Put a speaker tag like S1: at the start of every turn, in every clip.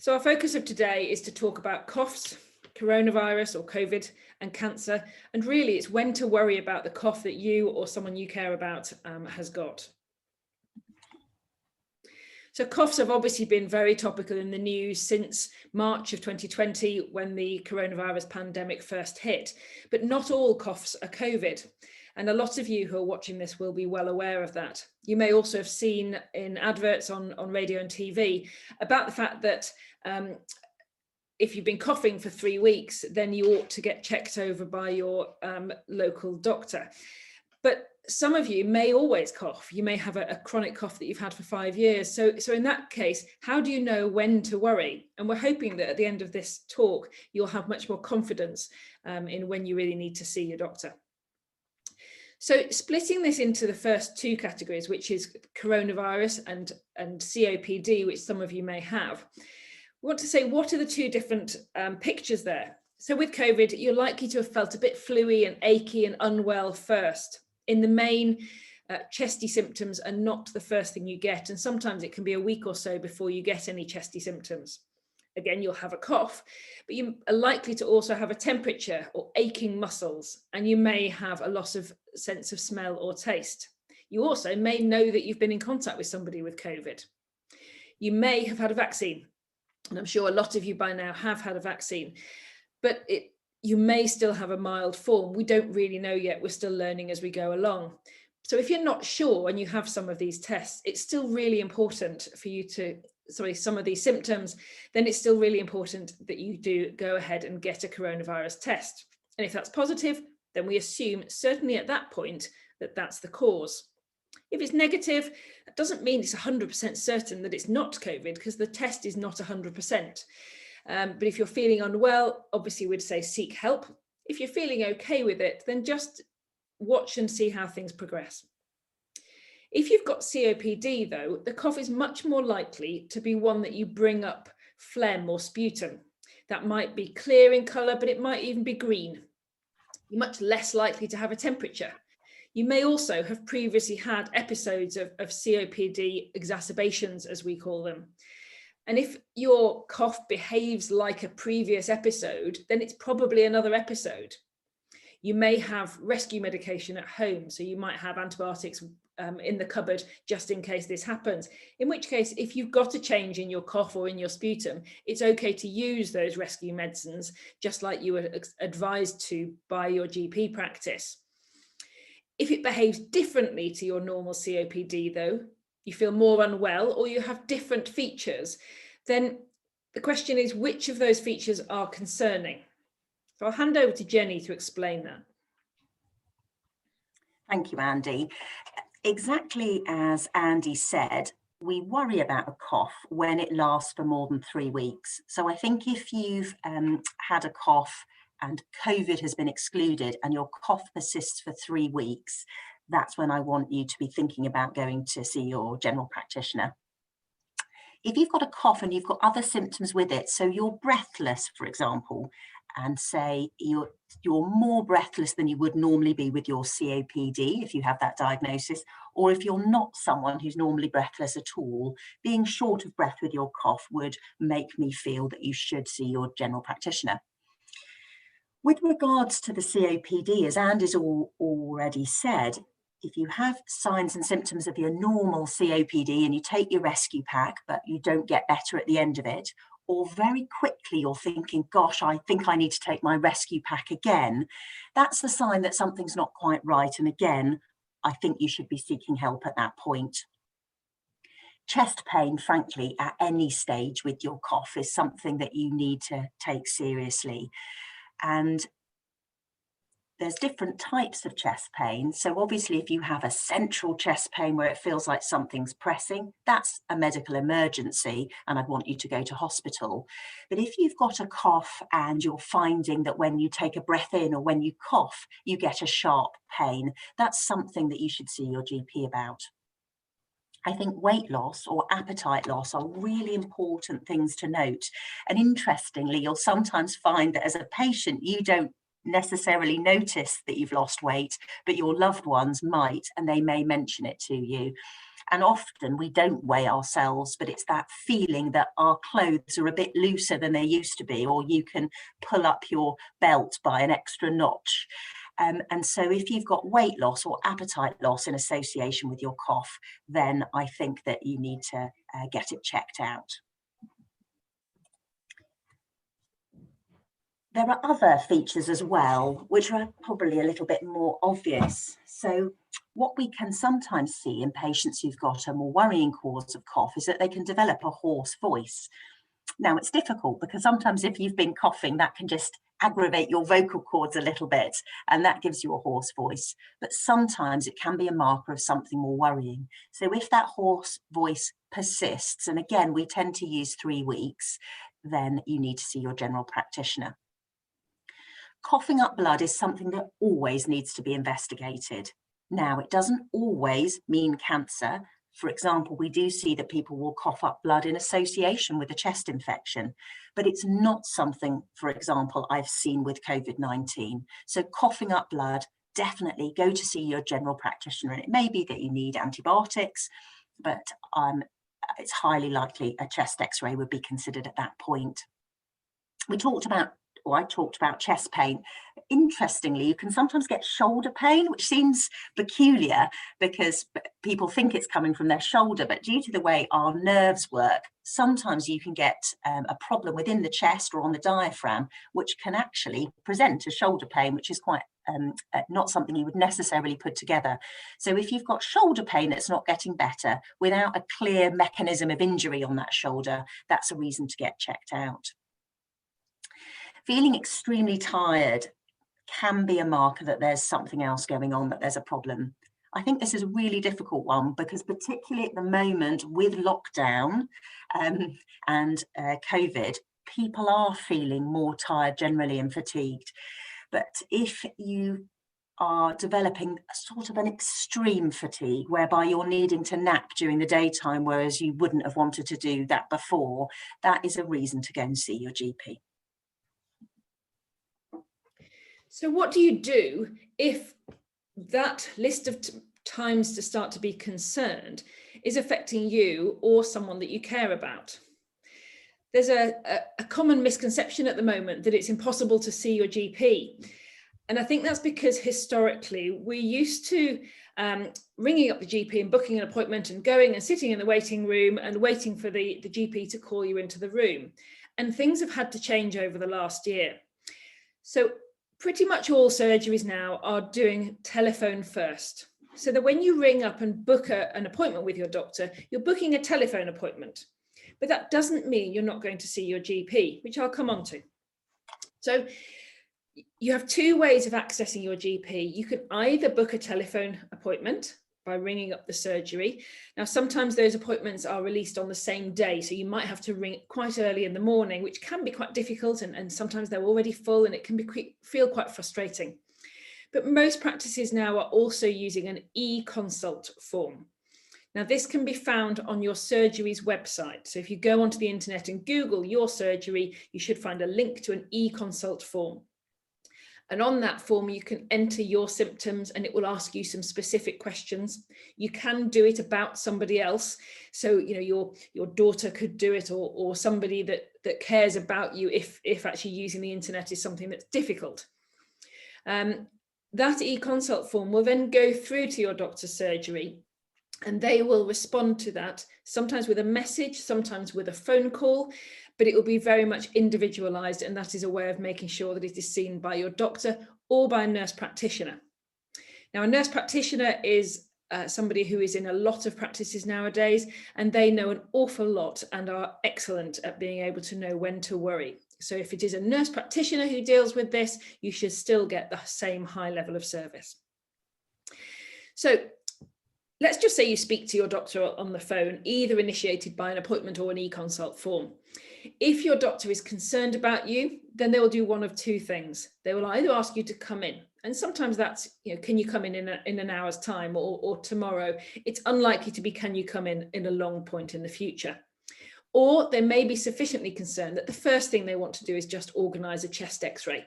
S1: So our focus of today is to talk about coughs, coronavirus or COVID, and cancer. And really it's when to worry about the cough that you or someone you care about has got. So coughs have obviously been very topical in the news since March of 2020 when the coronavirus pandemic first hit. But not all coughs are COVID. And a lot of you who are watching this will be well aware of that. You may also have seen in adverts on radio and TV about the fact that if you've been coughing for 3 weeks, then you ought to get checked over by your local doctor. But some of you may always cough. You may have a chronic cough that you've had for 5 years. So in that case, how do you know when to worry? And we're hoping that at the end of this talk, you'll have much more confidence in when you really need to see your doctor. So splitting this into the first two categories, which is coronavirus and COPD, which some of you may have, we want to say, what are the two different pictures there? So with COVID, you're likely to have felt a bit fluey and achy and unwell first. In the main, chesty symptoms are not the first thing you get, and sometimes it can be a week or so before you get any chesty symptoms. Again, you'll have a cough, but you are likely to also have a temperature or aching muscles, and you may have a loss of sense of smell or taste. You also may know that you've been in contact with somebody with COVID. You may have had a vaccine, and I'm sure a lot of you by now have had a vaccine, but you may still have a mild form. We don't really know yet. We're still learning as we go along. So if you're not sure and you have some of these tests, it's still really important for you to, some of these symptoms, then it's still really important that you do go ahead and get a coronavirus test. And if that's positive, then we assume certainly at that point that that's the cause. If it's negative, that doesn't mean it's 100% certain that it's not COVID, because the test is not 100%. But if you're feeling unwell, obviously we'd say seek help. If you're feeling okay with it, then just watch and see how things progress. If you've got COPD though, the cough is much more likely to be one that you bring up phlegm or sputum. That might be clear in colour, but it might even be green. You're much less likely to have a temperature. You may also have previously had episodes of COPD exacerbations, as we call them. And if your cough behaves like a previous episode, then it's probably another episode. You may have rescue medication at home, so you might have antibiotics in the cupboard just in case this happens. In which case, if you've got a change in your cough or in your sputum, it's okay to use those rescue medicines, just like you were advised to by your GP practice. If it behaves differently to your normal COPD though, you feel more unwell or you have different features, then the question is which of those features are concerning? So I'll hand over to Jenny to explain that.
S2: Thank you, Andie. Exactly as Andie said, we worry about a cough when it lasts for more than 3 weeks. So I think if you've had a cough and COVID has been excluded and your cough persists for 3 weeks, that's when I want you to be thinking about going to see your general practitioner. If you've got a cough and you've got other symptoms with it, so you're breathless, for example, and say you're more breathless than you would normally be with your COPD, if you have that diagnosis, or if you're not someone who's normally breathless at all, being short of breath with your cough would make me feel that you should see your general practitioner. With regards to the COPD, as Andie's already said, if you have signs and symptoms of your normal COPD and you take your rescue pack, but you don't get better at the end of it, or very quickly you're thinking, gosh, I think I need to take my rescue pack again, that's a sign that something's not quite right. And again, I think you should be seeking help at that point. Chest pain, frankly, at any stage with your cough is something that you need to take seriously. And there's different types of chest pain. So obviously if you have a central chest pain where it feels like something's pressing, that's a medical emergency and I'd want you to go to hospital. But if you've got a cough and you're finding that when you take a breath in or when you cough, you get a sharp pain, that's something that you should see your GP about. I think weight loss or appetite loss are really important things to note. And interestingly, you'll sometimes find that as a patient, you don't necessarily notice that you've lost weight, but your loved ones might, and they may mention it to you. And often we don't weigh ourselves, but it's that feeling that our clothes are a bit looser than they used to be, or you can pull up your belt by an extra notch. And so if you've got weight loss or appetite loss in association with your cough, then I think that you need to get it checked out. There are other features as well, which are probably a little bit more obvious. So what we can sometimes see in patients who've got a more worrying cause of cough is that they can develop a hoarse voice. Now, it's difficult because sometimes if you've been coughing, that can just aggravate your vocal cords a little bit, and that gives you a hoarse voice. But sometimes it can be a marker of something more worrying. So if that hoarse voice persists, and again, we tend to use 3 weeks, then you need to see your general practitioner. Coughing up blood is something that always needs to be investigated. Now, it doesn't always mean cancer. For example, we do see that people will cough up blood in association with a chest infection, but it's not something, for example, I've seen with COVID-19. So coughing up blood, definitely go to see your general practitioner. And it may be that you need antibiotics, but it's highly likely a chest X-ray would be considered at that point. I talked about chest pain. Interestingly, you can sometimes get shoulder pain, which seems peculiar because people think it's coming from their shoulder, but due to the way our nerves work, sometimes you can get a problem within the chest or on the diaphragm, which can actually present as shoulder pain, which is quite not something you would necessarily put together. So if you've got shoulder pain that's not getting better without a clear mechanism of injury on that shoulder, that's a reason to get checked out. Feeling extremely tired can be a marker that there's something else going on, that there's a problem. I think this is a really difficult one because particularly at the moment with lockdown and COVID, people are feeling more tired generally and fatigued. But if you are developing a sort of an extreme fatigue whereby you're needing to nap during the daytime, whereas you wouldn't have wanted to do that before, that is a reason to go and see your GP.
S1: So what do you do if that list of times to start to be concerned is affecting you or someone that you care about? There's a common misconception at the moment that it's impossible to see your GP. And I think that's because historically we're used to ringing up the GP and booking an appointment and going and sitting in the waiting room and waiting for the GP to call you into the room. And things have had to change over the last year. So pretty much all surgeries now are doing telephone first. So that when you ring up and book an appointment with your doctor, you're booking a telephone appointment. But that doesn't mean you're not going to see your GP, which I'll come on to. So you have 2 ways of accessing your GP. You can either book a telephone appointment by ringing up the surgery. Now, sometimes those appointments are released on the same day, so you might have to ring quite early in the morning, which can be quite difficult, and sometimes they're already full and it can feel quite frustrating. But most practices now are also using an e-consult form. Now, this can be found on your surgery's website. So if you go onto the internet and Google your surgery, you should find a link to an e-consult form. And on that form, you can enter your symptoms and it will ask you some specific questions. You can do it about somebody else. So, you know, your daughter could do it, or somebody that cares about you if actually using the internet is something that's difficult. That e-consult form will then go through to your doctor's surgery, and they will respond to that, sometimes with a message, sometimes with a phone call, but it will be very much individualized, and that is a way of making sure that it is seen by your doctor or by a nurse practitioner. Now, a nurse practitioner is somebody who is in a lot of practices nowadays, and they know an awful lot and are excellent at being able to know when to worry. So if it is a nurse practitioner who deals with this, you should still get the same high level of service. So let's just say you speak to your doctor on the phone, either initiated by an appointment or an e-consult form. If your doctor is concerned about you, then they will do one of 2 things. They will either ask you to come in, and sometimes that's, you know, can you come in an hour's time, or tomorrow. It's unlikely to be can you come in a long point in the future. Or they may be sufficiently concerned that the first thing they want to do is just organise a chest X-ray.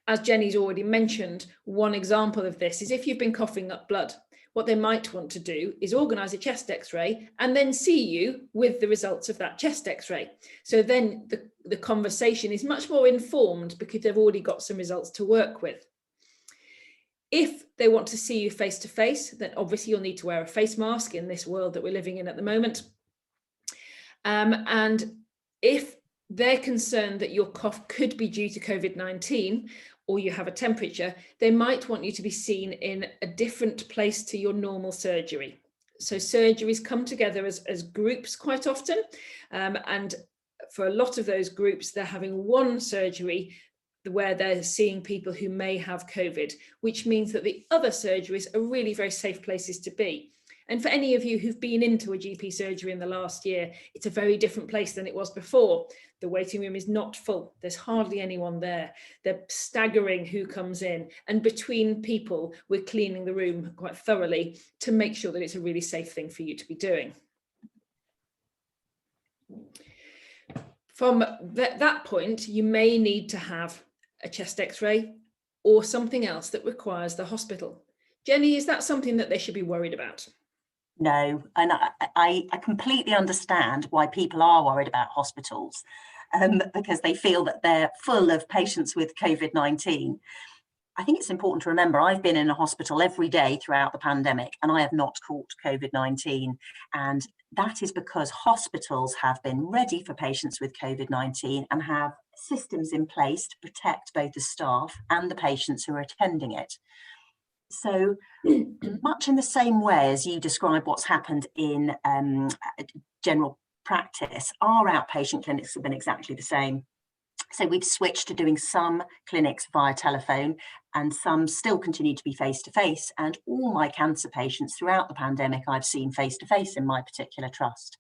S1: As Jenny's already mentioned, one example of this is if you've been coughing up blood. what they might want to do is organise a chest x-ray and then see you with the results of that chest x-ray. So then the conversation is much more informed because they've already got some results to work with. If they want to see you face to face, then obviously you'll need to wear a face mask in this world that we're living in at the moment. And if they're concerned that your cough could be due to COVID-19 or you have a temperature, they might want you to be seen in a different place to your normal surgery. So surgeries come together as groups quite often. And for a lot of those groups, they're having one surgery where they're seeing people who may have COVID, which means that the other surgeries are really very safe places to be. And for any of you who've been into a GP surgery in the last year, it's a very different place than it was before. The waiting room is not full. There's hardly anyone there. They're staggering who comes in. And between people, we're cleaning the room quite thoroughly to make sure that it's a really safe thing for you to be doing. From that point, you may need to have a chest x-ray or something else that requires the hospital. Jenny, is that something that they should be worried about?
S2: No, and I completely understand why people are worried about hospitals, because they feel that they're full of patients with COVID-19. I think it's important to remember I've been in a hospital every day throughout the pandemic and I have not caught COVID-19. And that is because hospitals have been ready for patients with COVID-19 and have systems in place to protect both the staff and the patients who are attending it. So much in the same way as you describe what's happened in general practice, our outpatient clinics have been exactly the same. So we've switched to doing some clinics via telephone and some still continue to be face-to-face. And all my cancer patients throughout the pandemic I've seen face-to-face in my particular trust.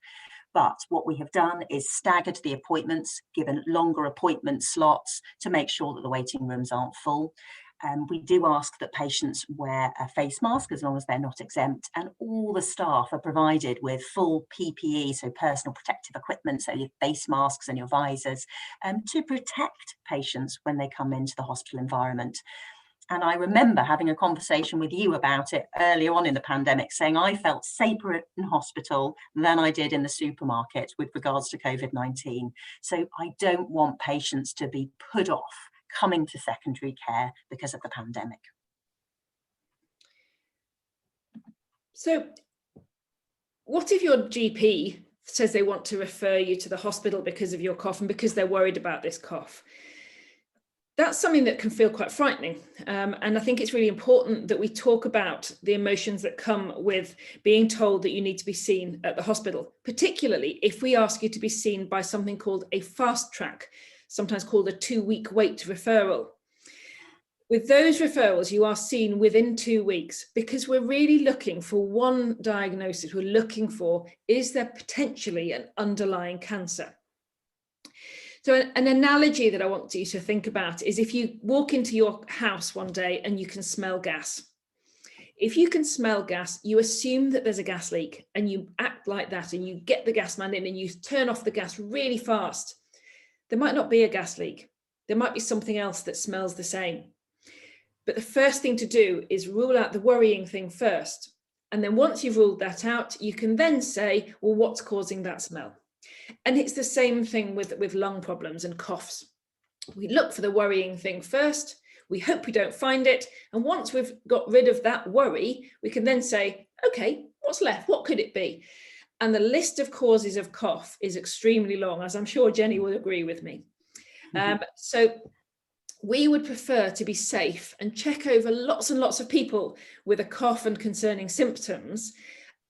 S2: But what we have done is staggered the appointments, given longer appointment slots to make sure that the waiting rooms aren't full. We do ask that patients wear a face mask as long as they're not exempt, and all the staff are provided with full PPE, so personal protective equipment, so your face masks and your visors, to protect patients when they come into the hospital environment. And I remember having a conversation with you about it earlier on in the pandemic, saying I felt safer in hospital than I did in the supermarket with regards to COVID-19. So I don't want patients to be put off coming to secondary care because of the pandemic.
S1: So what if your GP says they want to refer you to the hospital because of your cough and because they're worried about this cough? That's something that can feel quite frightening. And I think it's really important that we talk about the emotions that come with being told that you need to be seen at the hospital, particularly if we ask you to be seen by something called a fast track, sometimes called a 2-week wait referral. With those referrals, you are seen within 2 weeks because we're really looking for one diagnosis. We're looking for, is there potentially an underlying cancer? So an analogy that I want you to think about is if you walk into your house one day and you can smell gas. If you can smell gas, you assume that there's a gas leak and you act like that and you get the gas man in and you turn off the gas really fast. There might not be a gas leak. There might be something else that smells the same. But the first thing to do is rule out the worrying thing first. And then once you've ruled that out, you can then say, well, what's causing that smell? And it's the same thing with lung problems and coughs. We look for the worrying thing first. We hope we don't find it. And once we've got rid of that worry, we can then say, okay, what's left? What could it be? And the list of causes of cough is extremely long, as I'm sure Jenny will agree with me. So we would prefer to be safe and check over lots and lots of people with a cough and concerning symptoms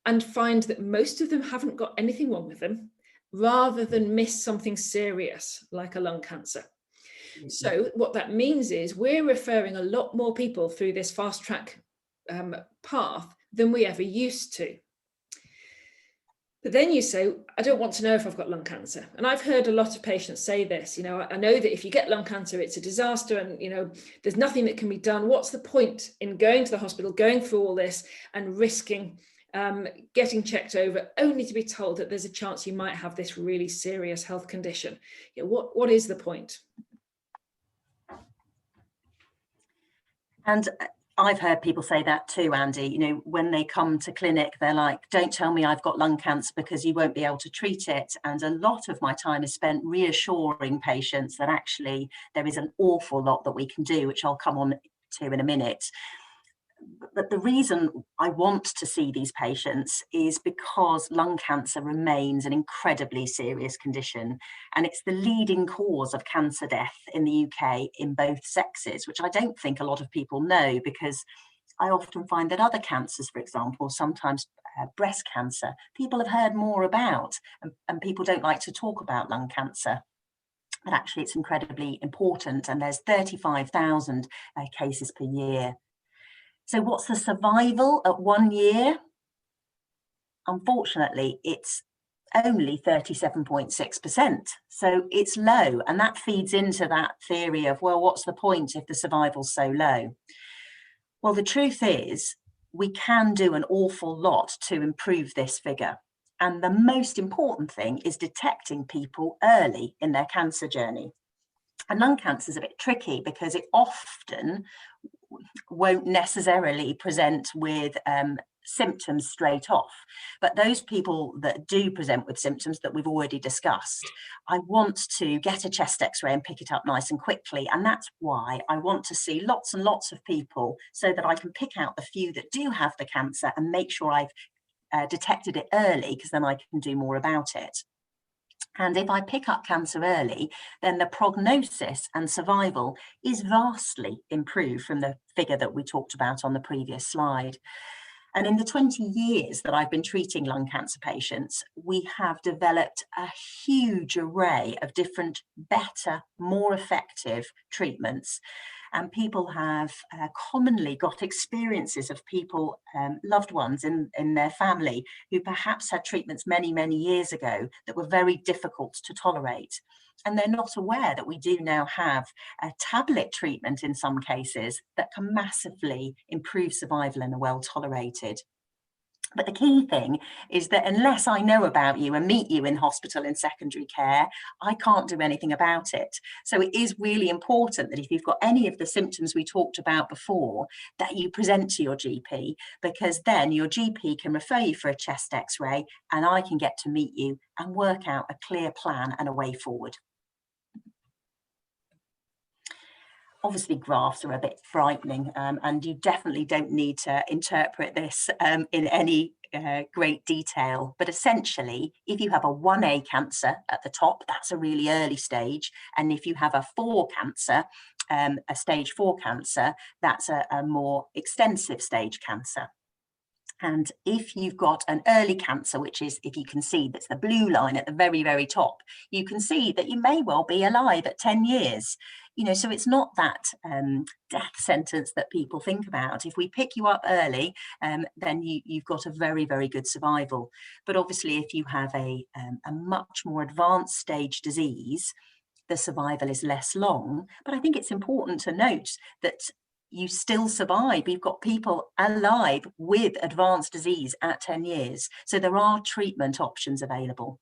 S1: and find that most of them haven't got anything wrong with them, rather than miss something serious like a lung cancer. So what that means is we're referring a lot more people through this fast track path than we ever used to. But then you say, I don't want to know if I've got lung cancer. And I've heard a lot of patients say this, you know, I know that if you get lung cancer, it's a disaster and, you know, there's nothing that can be done. What's the point in going to the hospital, going through all this and risking getting checked over only to be told that there's a chance you might have this really serious health condition? You know, what is the point?
S2: And I've heard people say that too, Andy. You know, when they come to clinic, they're like, don't tell me I've got lung cancer because you won't be able to treat it. And a lot of my time is spent reassuring patients that actually there is an awful lot that we can do, which I'll come on to in a minute. But the reason I want to see these patients is because lung cancer remains an incredibly serious condition, and it's the leading cause of cancer death in the UK in both sexes, which I don't think a lot of people know, because I often find that other cancers, for example, sometimes breast cancer, people have heard more about, and people don't like to talk about lung cancer. But actually it's incredibly important, and there's 35,000 cases per year. So what's the survival at 1 year? Unfortunately, it's only 37.6%. So it's low, and that feeds into that theory of, well, what's the point if the survival's so low? Well, the truth is we can do an awful lot to improve this figure. And the most important thing is detecting people early in their cancer journey. And lung cancer is a bit tricky because it often won't necessarily present with symptoms straight off. But those people that do present with symptoms that we've already discussed, I want to get a chest x-ray and pick it up nice and quickly. And that's why I want to see lots and lots of people so that I can pick out the few that do have the cancer and make sure I've detected it early, because then I can do more about it. And if I pick up cancer early, then the prognosis and survival is vastly improved from the figure that we talked about on the previous slide. And in the 20 years that I've been treating lung cancer patients, we have developed a huge array of different, better, more effective treatments. And people have commonly got experiences of people, loved ones in their family, who perhaps had treatments many, many years ago that were very difficult to tolerate. And they're not aware that we do now have a tablet treatment in some cases that can massively improve survival and are well tolerated. But the key thing is that unless I know about you and meet you in hospital in secondary care, I can't do anything about it. So it is really important that if you've got any of the symptoms we talked about before, that you present to your GP, because then your GP can refer you for a chest x-ray and I can get to meet you and work out a clear plan and a way forward. Obviously, graphs are a bit frightening, and you definitely don't need to interpret this in any great detail. But essentially, if you have a 1A cancer at the top, that's a really early stage. And if you have a 4 cancer, a stage 4 cancer, that's a more extensive stage cancer. And if you've got an early cancer, which is, if you can see, that's the blue line at the very, very top, you can see that you may well be alive at 10 years. You know, so it's not that death sentence that people think about. If we pick you up early, then you've got a very, very good survival. But obviously, if you have a much more advanced stage disease, the survival is less long. But I think it's important to note that you still survive. You've got people alive with advanced disease at 10 years. So there are treatment options available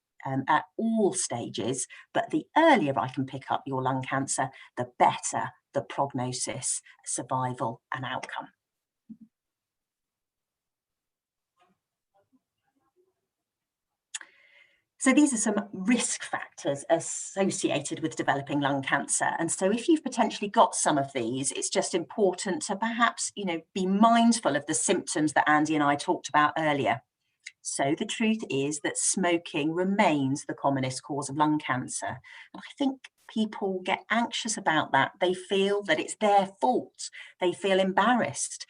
S2: at all stages, but the earlier I can pick up your lung cancer, the better the prognosis, survival and outcome. So these are some risk factors associated with developing lung cancer. And so if you've potentially got some of these, it's just important to perhaps, be mindful of the symptoms that Andie and I talked about earlier. So the truth is that smoking remains the commonest cause of lung cancer. And I think people get anxious about that. They feel that it's their fault. They feel embarrassed.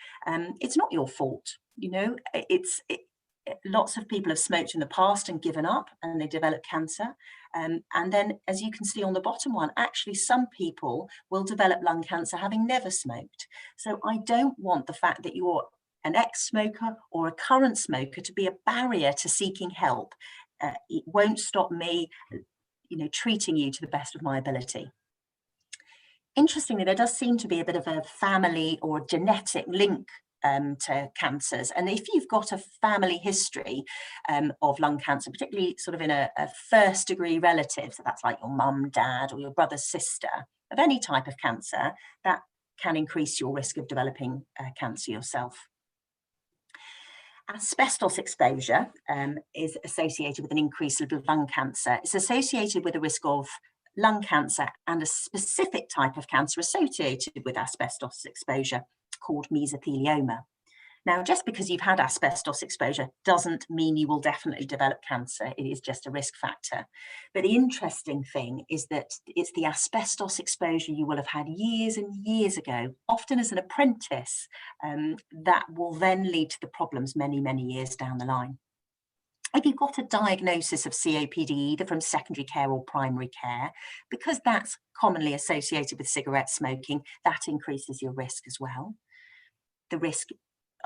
S2: It's not your fault. Lots of people have smoked in the past and given up and they develop cancer. And then, as you can see on the bottom one, actually some people will develop lung cancer having never smoked. So I don't want the fact that you're an ex-smoker or a current smoker to be a barrier to seeking help. It won't stop me, treating you to the best of my ability. Interestingly, there does seem to be a bit of a family or genetic link to cancers. And if you've got a family history of lung cancer, particularly sort of in a first degree relative, so that's like your mum, dad, or your brother, sister, of any type of cancer, that can increase your risk of developing cancer yourself. Asbestos exposure is associated with an increase of lung cancer. It's associated with a risk of lung cancer and a specific type of cancer associated with asbestos exposure called mesothelioma. Now, just because you've had asbestos exposure doesn't mean you will definitely develop cancer. It is just a risk factor. But the interesting thing is that it's the asbestos exposure you will have had years and years ago, often as an apprentice, that will then lead to the problems many, many years down the line. If you've got a diagnosis of COPD, either from secondary care or primary care, because that's commonly associated with cigarette smoking, that increases your risk as well. The risk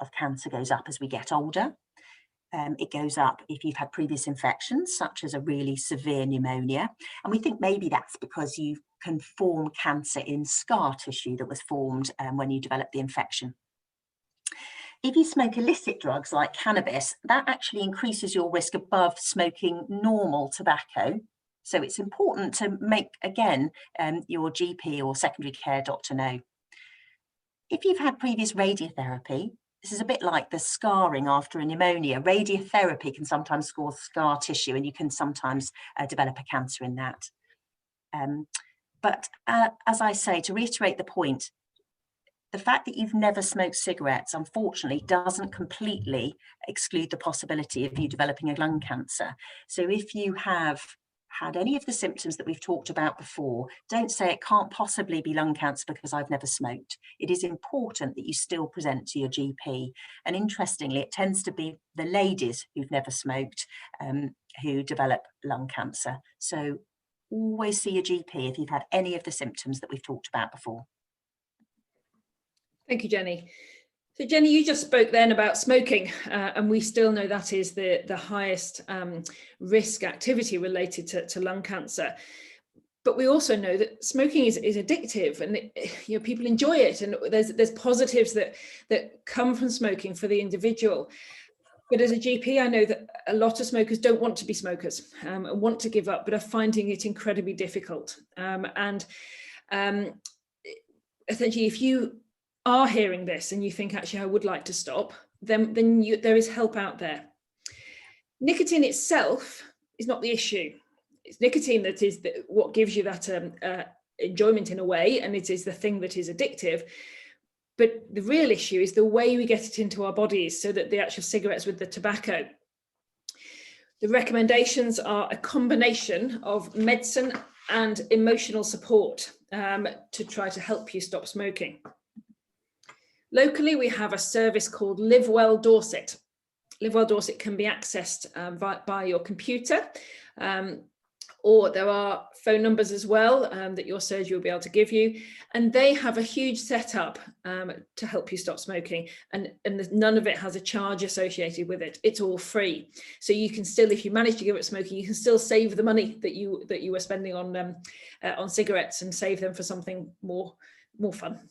S2: of cancer goes up as we get older. It goes up if you've had previous infections, such as a really severe pneumonia. And we think maybe that's because you can form cancer in scar tissue that was formed when you developed the infection. If you smoke illicit drugs like cannabis, that actually increases your risk above smoking normal tobacco. So it's important to make, again, your GP or secondary care doctor know. If you've had previous radiotherapy, this is a bit like the scarring after a pneumonia. Radiotherapy can sometimes cause scar tissue, and you can sometimes develop a cancer in that. But as I say, to reiterate the point, the fact that you've never smoked cigarettes, unfortunately, doesn't completely exclude the possibility of you developing a lung cancer. So if you have had any of the symptoms that we've talked about before, don't say it can't possibly be lung cancer because I've never smoked. It is important that you still present to your GP. And interestingly, it tends to be the ladies who've never smoked who develop lung cancer. So always see your GP if you've had any of the symptoms that we've talked about before.
S1: Thank you, Jenny. So Jenny, you just spoke then about smoking, and we still know that is the highest risk activity related to lung cancer. But we also know that smoking is addictive, and people enjoy it, and there's positives that come from smoking for the individual. But as a GP, I know that a lot of smokers don't want to be smokers and want to give up, but are finding it incredibly difficult. Essentially, if you are hearing this and you think, actually, I would like to stop, then there is help out there. Nicotine itself is not the issue. It's nicotine that is what gives you that enjoyment in a way, and it is the thing that is addictive. But the real issue is the way we get it into our bodies, so that the actual cigarettes with the tobacco. The recommendations are a combination of medicine and emotional support to try to help you stop smoking. Locally, we have a service called Live Well Dorset. Live Well Dorset can be accessed by your computer, or there are phone numbers as well that your surgery will be able to give you. And they have a huge setup to help you stop smoking. And none of it has a charge associated with it. It's all free. So you can still, if you manage to give up smoking, you can still save the money that you were spending on cigarettes and save them for something more fun.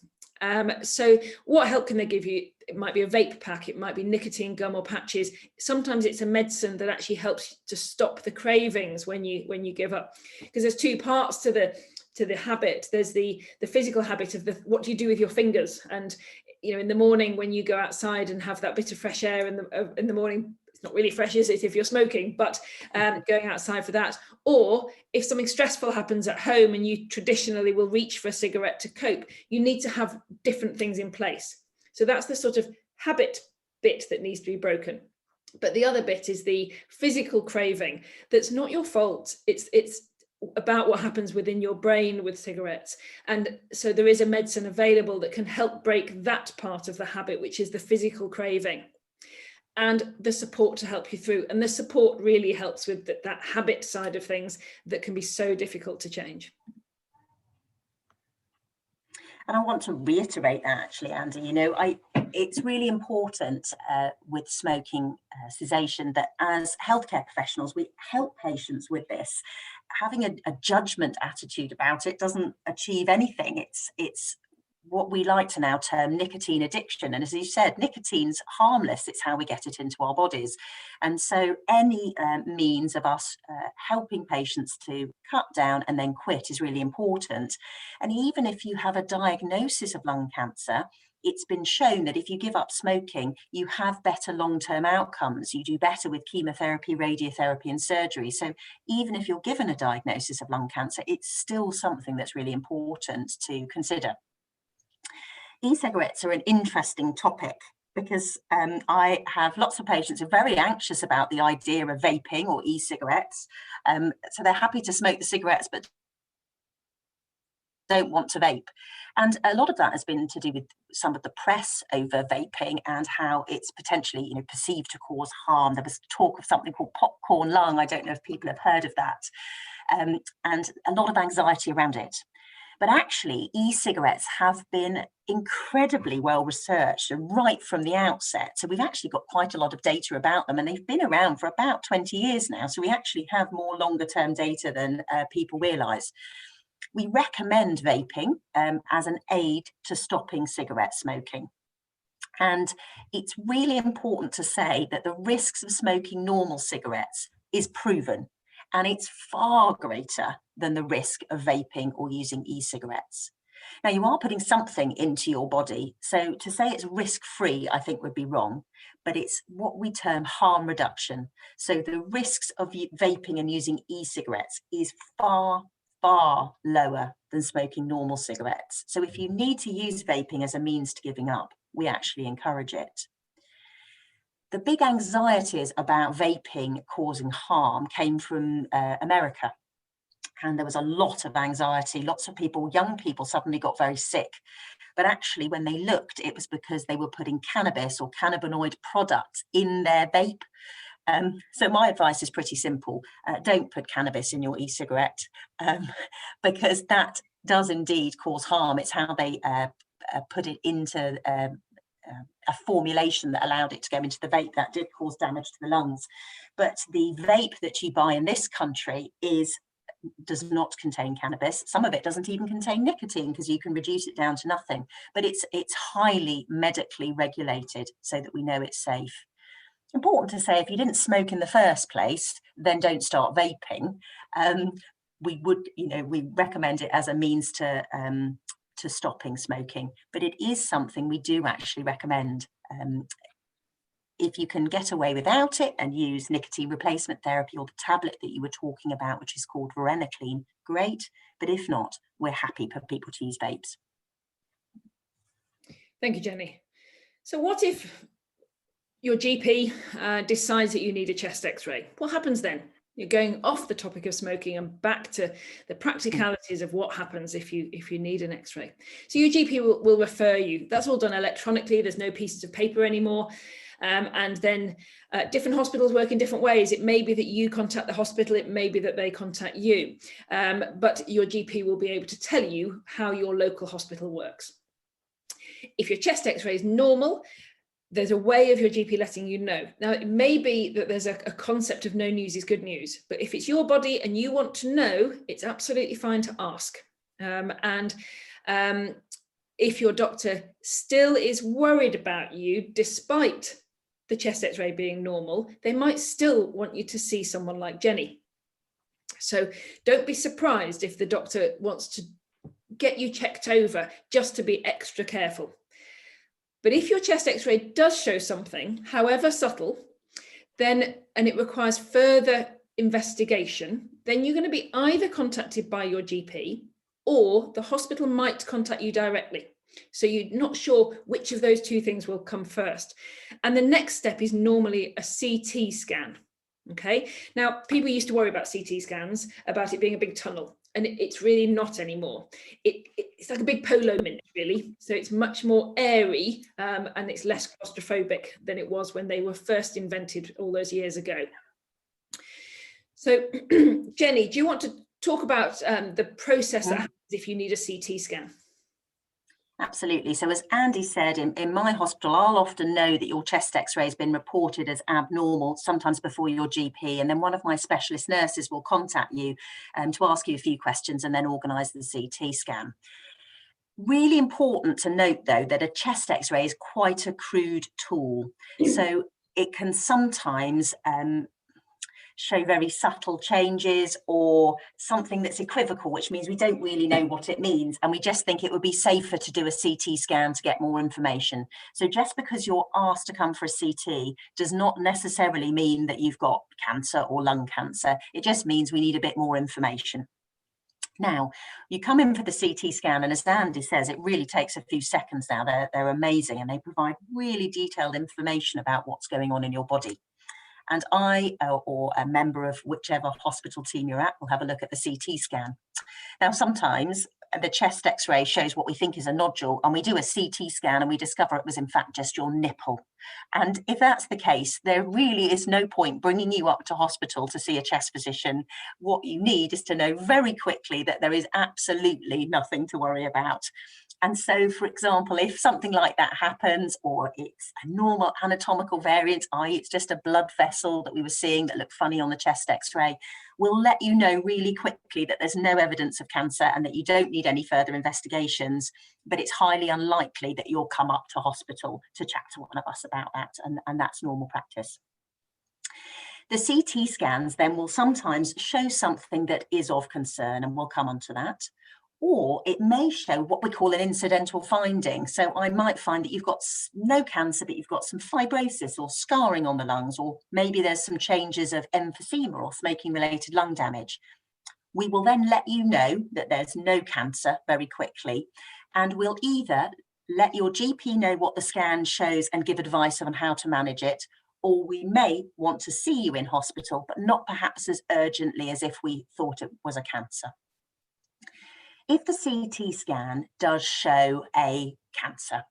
S1: So what help can they give you? It might be a vape pack, it might be nicotine gum or patches. Sometimes it's a medicine that actually helps to stop the cravings when you give up. Because there's two parts to the habit. There's the physical habit of what do you do with your fingers? And in the morning when you go outside and have that bit of fresh air in the morning, it's not really fresh, is it, if you're smoking, but going outside for that. Or if something stressful happens at home and you traditionally will reach for a cigarette to cope, you need to have different things in place. So that's the sort of habit bit that needs to be broken. But the other bit is the physical craving. That's not your fault. It's about what happens within your brain with cigarettes. And so there is a medicine available that can help break that part of the habit, which is the physical craving, and the support to help you through. And the support really helps with that habit side of things that can be so difficult to change.
S2: And I want to reiterate that, actually, Andy, it's really important with smoking cessation that as healthcare professionals, we help patients with this. Having a judgment attitude about it doesn't achieve anything. It's what we like to now term nicotine addiction. And as you said, nicotine's harmless. It's how we get it into our bodies. And so any means of us helping patients to cut down and then quit is really important. And even if you have a diagnosis of lung cancer, it's been shown that if you give up smoking, you have better long-term outcomes. You do better with chemotherapy, radiotherapy, and surgery. So even if you're given a diagnosis of lung cancer, it's still something that's really important to consider. E-cigarettes are an interesting topic because I have lots of patients who are very anxious about the idea of vaping or e-cigarettes. So they're happy to smoke the cigarettes, but don't want to vape. And a lot of that has been to do with some of the press over vaping and how it's potentially, perceived to cause harm. There was talk of something called popcorn lung. I don't know if people have heard of that. And a lot of anxiety around it. But actually, e-cigarettes have been incredibly well researched right from the outset. So we've actually got quite a lot of data about them, and they've been around for about 20 years now. So we actually have more longer term data than people realise. We recommend vaping as an aid to stopping cigarette smoking. And it's really important to say that the risks of smoking normal cigarettes is proven, and it's far greater than the risk of vaping or using e-cigarettes. Now, you are putting something into your body, so to say it's risk-free, I think would be wrong, but it's what we term harm reduction. So the risks of vaping and using e-cigarettes is far lower than smoking normal cigarettes. So if you need to use vaping as a means to giving up, we actually encourage it. The big anxieties about vaping causing harm came from America. And there was a lot of anxiety. Lots of people, young people, suddenly got very sick. But actually, when they looked, it was because they were putting cannabis or cannabinoid products in their vape. So my advice is pretty simple. Don't put cannabis in your e-cigarette because that does indeed cause harm. It's how they put it into a formulation that allowed it to go into the vape that did cause damage to the lungs. But the vape that you buy in this country does not contain cannabis. Some of it doesn't even contain nicotine because you can reduce it down to nothing. But it's highly medically regulated so that we know it's safe. Important to say, if you didn't smoke in the first place, then don't start vaping. We recommend it as a means to stopping smoking, but it is something we do actually recommend. If you can get away without it and use nicotine replacement therapy or the tablet that you were talking about, which is called varenicline, great. But if not, we're happy for people to use vapes.
S1: Thank you, Jenny. So what if your GP decides that you need a chest x-ray? What happens then? You're going off the topic of smoking and back to the practicalities of what happens if you need an x-ray. So your GP will refer you. That's all done electronically. There's no pieces of paper anymore. And then different hospitals work in different ways. It may be that you contact the hospital. It may be that they contact you. But your GP will be able to tell you how your local hospital works. If your chest x-ray is normal, there's a way of your GP letting you know. Now, it may be that there's a concept of no news is good news, but if it's your body and you want to know, it's absolutely fine to ask. If your doctor still is worried about you, despite the chest x-ray being normal, they might still want you to see someone like Jenny. So don't be surprised if the doctor wants to get you checked over just to be extra careful. But if your chest x-ray does show something, however subtle, and it requires further investigation, then you're going to be either contacted by your GP or the hospital might contact you directly. So you're not sure which of those two things will come first. And the next step is normally a CT scan. Okay. Now, people used to worry about CT scans, about it being a big tunnel, and it's really not anymore. It's like a big polo mint, really. So it's much more airy and it's less claustrophobic than it was when they were first invented all those years ago. So, Jenny, do you want to talk about the process that happens if you need a CT scan?
S2: Absolutely. So as Andie said, in my hospital, I'll often know that your chest x-ray has been reported as abnormal, sometimes before your GP, and then one of my specialist nurses will contact you to ask you a few questions and then organise the CT scan. Really important to note, though, that a chest x-ray is quite a crude tool. So it can sometimes show very subtle changes or something that's equivocal, which means we don't really know what it means. And we just think it would be safer to do a CT scan to get more information. So just because you're asked to come for a CT does not necessarily mean that you've got cancer or lung cancer. It just means we need a bit more information. Now, you come in for the CT scan, and as Andie says, it really takes a few seconds now. They're amazing, and they provide really detailed information about what's going on in your body. And I, or a member of whichever hospital team you're at, will have a look at the CT scan. Now, sometimes the chest x-ray shows what we think is a nodule, and we do a CT scan and we discover it was in fact just your nipple. And if that's the case, there really is no point bringing you up to hospital to see a chest physician. What you need is to know very quickly that there is absolutely nothing to worry about. And so, for example, if something like that happens, or it's a normal anatomical variant, i.e. it's just a blood vessel that we were seeing that looked funny on the chest x-ray, we'll let you know really quickly that there's no evidence of cancer and that you don't need any further investigations, but it's highly unlikely that you'll come up to hospital to chat to one of us about that, and that's normal practice. The CT scans then will sometimes show something that is of concern, and we'll come on to that. Or it may show what we call an incidental finding. So I might find that you've got no cancer, but you've got some fibrosis or scarring on the lungs, or maybe there's some changes of emphysema or smoking related lung damage. We will then let you know that there's no cancer very quickly, and we'll either let your GP know what the scan shows and give advice on how to manage it, or we may want to see you in hospital, but not perhaps as urgently as if we thought it was a cancer. If the CT scan does show a cancer,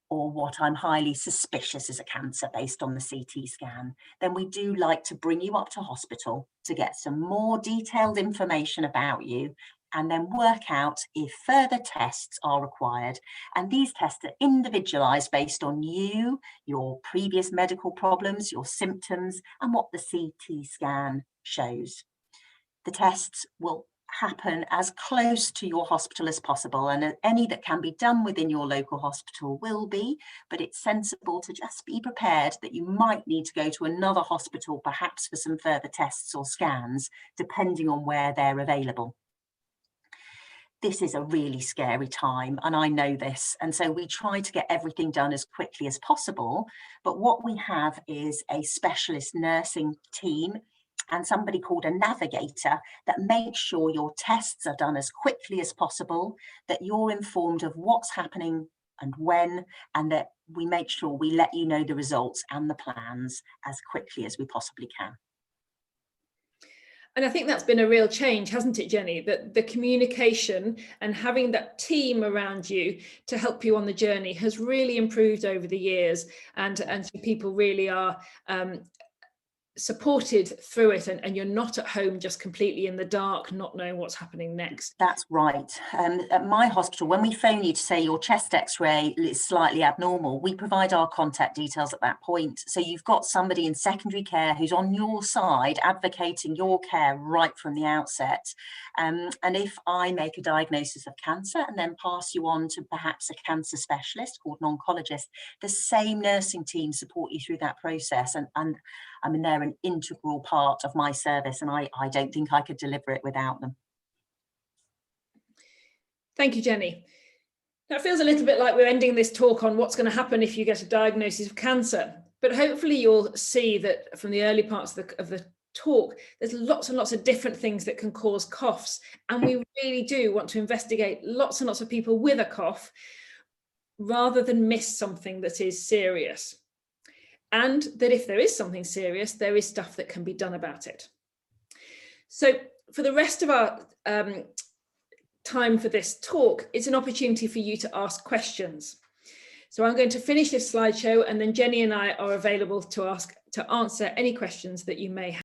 S2: or what I'm highly suspicious is a cancer based on the CT scan, then we do like to bring you up to hospital to get some more detailed information about you, and then work out if further tests are required. And these tests are individualized based on you, your previous medical problems, your symptoms, and what the CT scan shows. The tests will happen as close to your hospital as possible, and any that can be done within your local hospital will be, but it's sensible to just be prepared that you might need to go to another hospital, perhaps for some further tests or scans, depending on where they're available. This is a really scary time, and I know this, and so we try to get everything done as quickly as possible, but what we have is a specialist nursing team and somebody called a navigator that makes sure your tests are done as quickly as possible, that you're informed of what's happening and when, and that we make sure we let you know the results and the plans as quickly as we possibly can.
S1: And I think that's been a real change, hasn't it, Jenny? That the communication and having that team around you to help you on the journey has really improved over the years, and so people really are supported through it, and you're not at home just completely in the dark, not knowing what's happening next.
S2: That's right. At my hospital, when we phone you to say your chest x-ray is slightly abnormal, we provide our contact details at that point. So you've got somebody in secondary care who's on your side advocating your care right from the outset. And if I make a diagnosis of cancer and then pass you on to perhaps a cancer specialist called an oncologist, the same nursing team support you through that process. And I mean, they're an integral part of my service, and I don't think I could deliver it without them.
S1: Thank you, Jenny. Now, it feels a little bit like we're ending this talk on what's going to happen if you get a diagnosis of cancer, but hopefully you'll see that from the early parts of the talk, there's lots and lots of different things that can cause coughs, and we really do want to investigate lots and lots of people with a cough rather than miss something that is serious. And that if there is something serious, there is stuff that can be done about it. So for the rest of our time for this talk, it's an opportunity for you to ask questions. So I'm going to finish this slideshow, and then Jenny and I are available to answer any questions that you may have.